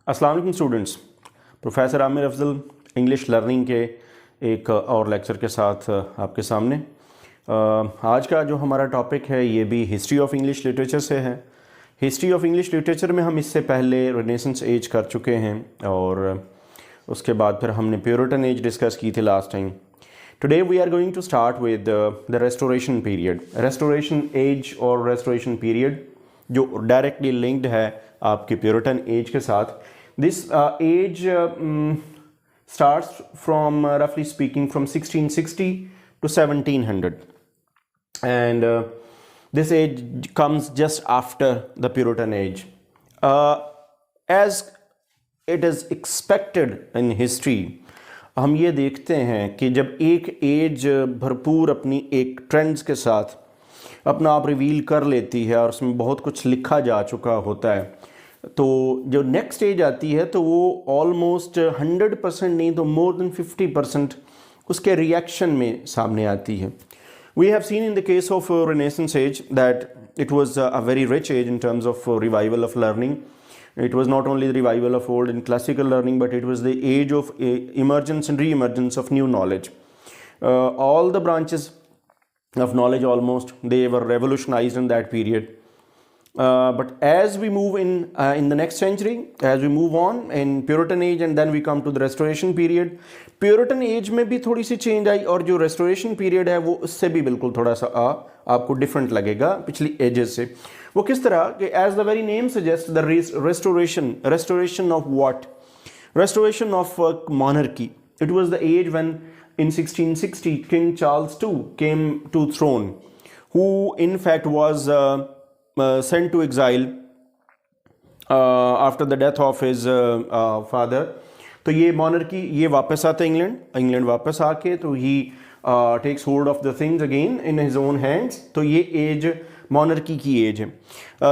अस्सलाम वालेकुम students. Professor Aamir Afzal English learning के एक और लेक्चर के साथ आपके सामने। आज का जो हमारा टॉपिक है ये भी हिस्ट्री ऑफ इंग्लिश लिटरेचर से है। हिस्ट्री ऑफ इंग्लिश लिटरेचर में हम इससे पहले रेनेसेंस एज कर चुके हैं और उसके बाद फिर हमने प्यूरिटन एज डिस्कस की थी last time. Today we are going to start with the restoration period. Restoration age और रेस्टोरेशन पीरियड जो डायरेक्टली लिंक्ड है आपके प्यूरिटन एज के साथ। This age starts from roughly speaking from 1660 to 1700 and this age comes just after the Puritan age. As it is expected in history, हम ये देखते हैं कि जब एक एज भरपूर अपनी एक ट्रेंड्स के साथ अपना आप रिवील कर लेती है और उसमें बहुत कुछ लिखा जा चुका होता है, तो जो नेक्स्ट एज आती है तो वो ऑलमोस्ट 100% नहीं तो मोर देन 50% उसके रिएक्शन में सामने आती है। We have seen in the case of renaissance age that it was a very rich age in terms of revival of learning. It was not only the revival of old and classical learning, but it was the age of emergence and re-emergence of new knowledge. All the branches of knowledge almost, they were revolutionized in that period. But as we move in the next century, as we move on in Puritan age and then we come to the Restoration period, Puritan age में भी थोड़ी सी change आई और जो Restoration period है वो उससे भी बिल्कुल थोड़ा सा आपको डिफरेंट लगेगा पिछली एजेस से। वो किस तरह कि as the very name suggests, the restoration of what? Restoration of monarchy. It was the age when in 1660 King Charles II came to throne, who in fact was sent to exile after the death of his father. तो ये monarchy ये वापस आता है England वापस आके तो he takes hold of the things again in his own hands. तो ये एज monarchy की एज है.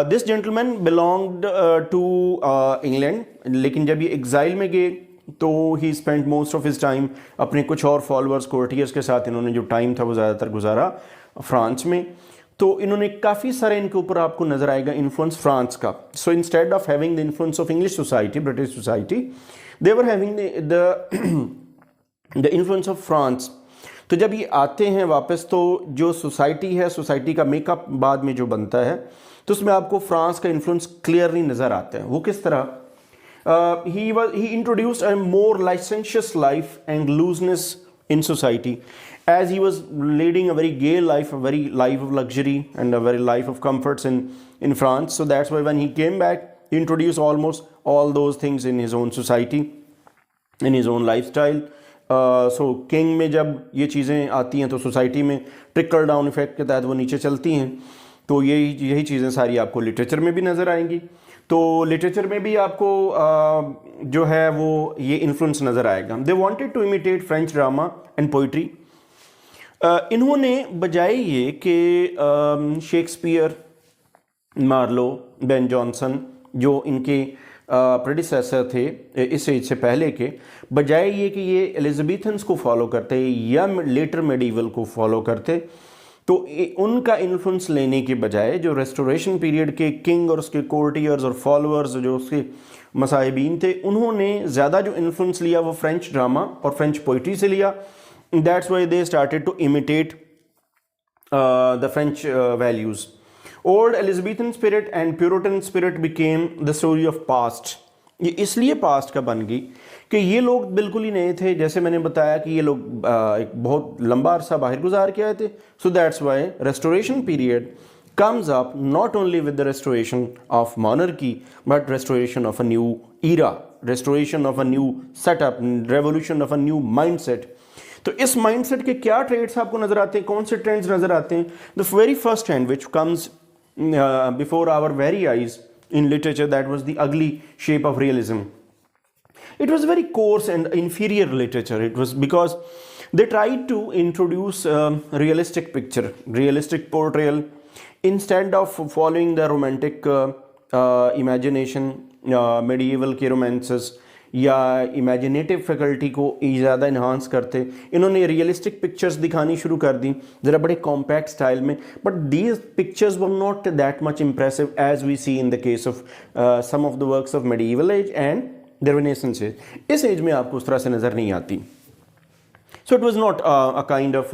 This gentleman belonged to England, लेकिन जब ये exile में गए तो he spent most of his time अपने कुछ और followers courtiers के साथ इन्होंने जो टाइम था वो ज़्यादातर गुजारा फ्रांस में. तो इन्होंने काफ़ी सारे इनके ऊपर आपको नज़र आएगा इन्फ्लुएंस फ्रांस का. So instead of having the influence of English society, British society, they were having the influence of France. तो जब ये आते हैं वापस तो जो सोसाइटी है, सोसाइटी का मेकअप बाद में जो बनता है तो उसमें आपको फ्रांस का इन्फ्लुएंस क्लियरली नज़र आता है. वो किस तरह? he introduced a more licentious life and looseness in society, as he was leading a very gay life, a very life of luxury and a very life of comforts in France. So that's why when he came back, he introduced almost all those things in his own society, in his own lifestyle. So king में जब ये चीज़ें आती हैं तो society में trickle down effect के तहत वो नीचे चलती हैं. तो यही चीज़ें सारी आपको लिटरेचर में भी नज़र आएंगी. तो लिटरेचर में भी आपको जो है वो ये इन्फ्लुएंस नज़र आएगा. They wanted to imitate French drama and poetry. इन्होंने बजाय ये कि शेक्सपियर, मार्लो, बेन जॉनसन जो इनके प्रेडिसेसर थे इस एज से पहले के, बजाय ये कि ये एलिजाबेथन्स को फॉलो करते या लेटर मेडिवल को फॉलो करते, तो उनका इन्फ्लुएंस लेने के बजाय जो रेस्टोरेशन पीरियड के किंग और उसके कोर्टियर्स और फॉलोअर्स जो उसके मसाहिबीन थे, उन्होंने ज़्यादा जो इन्फ्लुएंस लिया वो फ्रेंच ड्रामा और फ्रेंच पोइट्री से लिया. That's why they started to imitate the French values. Old Elizabethan spirit and Puritan spirit became the story of past. ये इसलिए past का बन गई कि ये लोग बिल्कुल ही नए थे. जैसे मैंने बताया कि ये लोग एक बहुत लंबा अरसा बाहर गुजार के आए थे. So that's why restoration period comes up not only with the restoration of monarchy but restoration of a new era, restoration of a new setup, revolution of a new mindset. तो इस माइंडसेट के क्या trades आपको नजर आते हैं, कौन से ट्रेंड्स नजर आते हैं? The very first trend which comes before our very eyes in literature, that was the ugly shape of realism. It was very coarse and inferior literature. It was because they tried to introduce realistic picture, realistic portrayal instead of following the romantic imagination, medieval के romances या imaginative faculty को ज़्यादा enhance करते. इन्होंने realistic pictures दिखानी शुरू कर दी ज़रा बड़े कॉम्पैक्ट स्टाइल में. But these pictures were not that much impressive as we see in the case of some of the works of medieval age and the renaissance age, इस एज में आपको उस तरह से नज़र नहीं आती. So it was not a kind of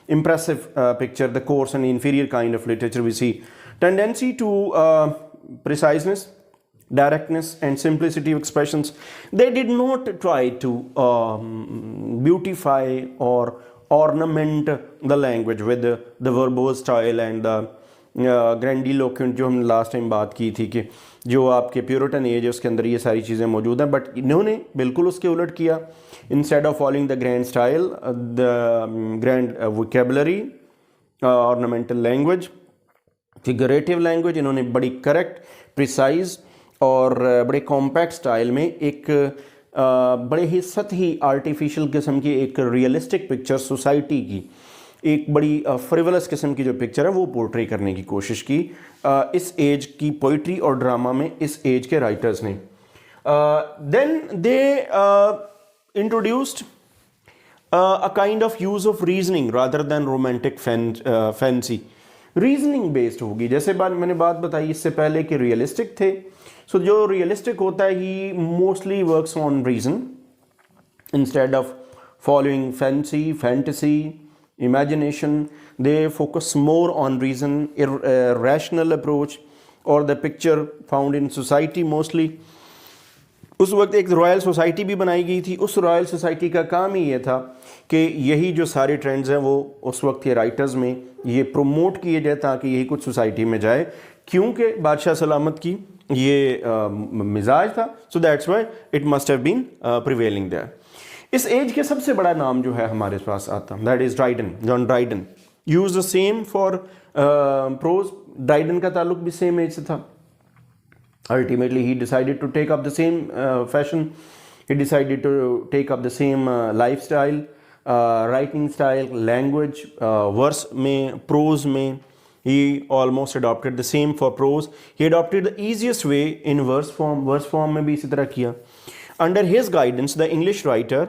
impressive picture, the coarse and inferior kind of literature we see. Tendency to preciseness, directness and simplicity of expressions. They did not try to beautify or ornament the language with the verbose style and the grandiloquent, जो हमने last time बात की थी कि जो आपके Puritan as है उसके अंदर ये सारी चीज़ें मौजूद हैं, बट इन्होंने बिल्कुल उसके उलट किया. Instead of following the grand style, the grand vocabulary, ornamental language, figurative language, इन्होंने बड़ी करेक्ट, प्रिसाइज और बड़े कॉम्पैक्ट स्टाइल में एक बड़े ही सतही आर्टिफिशियल किस्म की एक रियलिस्टिक पिक्चर सोसाइटी की, एक बड़ी फ्रिवलस किस्म की जो पिक्चर है वो पोर्ट्रे करने की कोशिश की इस एज की पोइट्री और ड्रामा में इस एज के राइटर्स ने. Then they introduced a kind of use of reasoning rather than romantic fancy. Reasoning based होगी, जैसे मैंने बात बताई इससे पहले कि रियलिस्टिक थे. सो जो रियलिस्टिक होता है ही mostly works on reason instead of following fancy, fantasy, imagination. They focus more on reason, rational approach or the picture found in society mostly. उस वक्त एक रॉयल सोसाइटी भी बनाई गई थी. उस रॉयल सोसाइटी का काम ही ये था कि यही जो सारे ट्रेंड्स हैं वो उस वक्त के राइटर्स में ये प्रमोट किए जाए ताकि यही कुछ सोसाइटी में जाए, क्योंकि बादशाह सलामत की ये मिजाज था. So that's why it must have been prevailing there. इस एज के सबसे बड़ा नाम जो है हमारे पास आता, that is Dryden, John Dryden. Use the same for prose. Dryden का ताल्लुक भी सेम एज से था. Ultimately he decided to take up the same fashion, he decided to take up the same life style, writing style, language. Verse में, prose में he almost adopted the same for prose. He adopted the easiest way in verse form में भी इसी तरह किया. Under his guidance, the English writer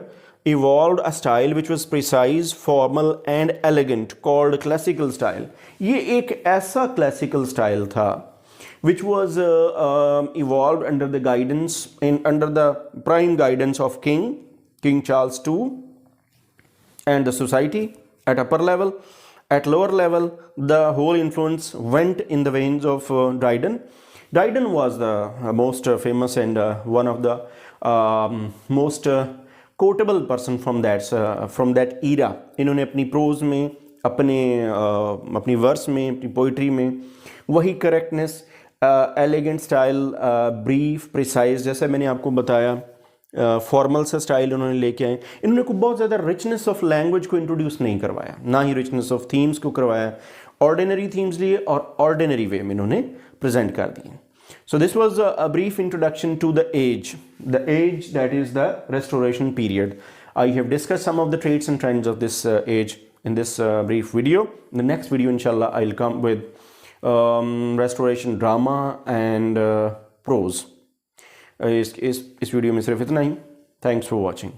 evolved a style which was precise, formal and elegant called classical style. ये एक ऐसा classical style था which was evolved under the guidance under the prime guidance of King Charles II and the society at upper level. At lower level, the whole influence went in the veins of Dryden. Dryden was the most famous and one of the most quotable person from that era. इन्होंने अपनी pros में, अपनी verse में, अपनी poetry में वही correctness, elegant style, brief, precise, जैसे मैंने आपको बताया, फॉर्मल सा स्टाइल उन्होंने लेके आए. इन्होंने को बहुत ज़्यादा रिचनेस ऑफ लैंग्वेज को इंट्रोड्यूस नहीं करवाया, ना ही रिचनेस ऑफ थीम्स को करवाया. ऑर्डिनरी थीम्स लिए और ऑर्डिनरी वे में इन्होंने प्रेजेंट कर दिए. So this was a brief introduction to the age that is the Restoration period. I have discussed some of the traits and trends of this age in this brief video. In the next video, inshallah, I'll come with Restoration drama and prose. इस video में सिर्फ इतना ही. Thanks for watching.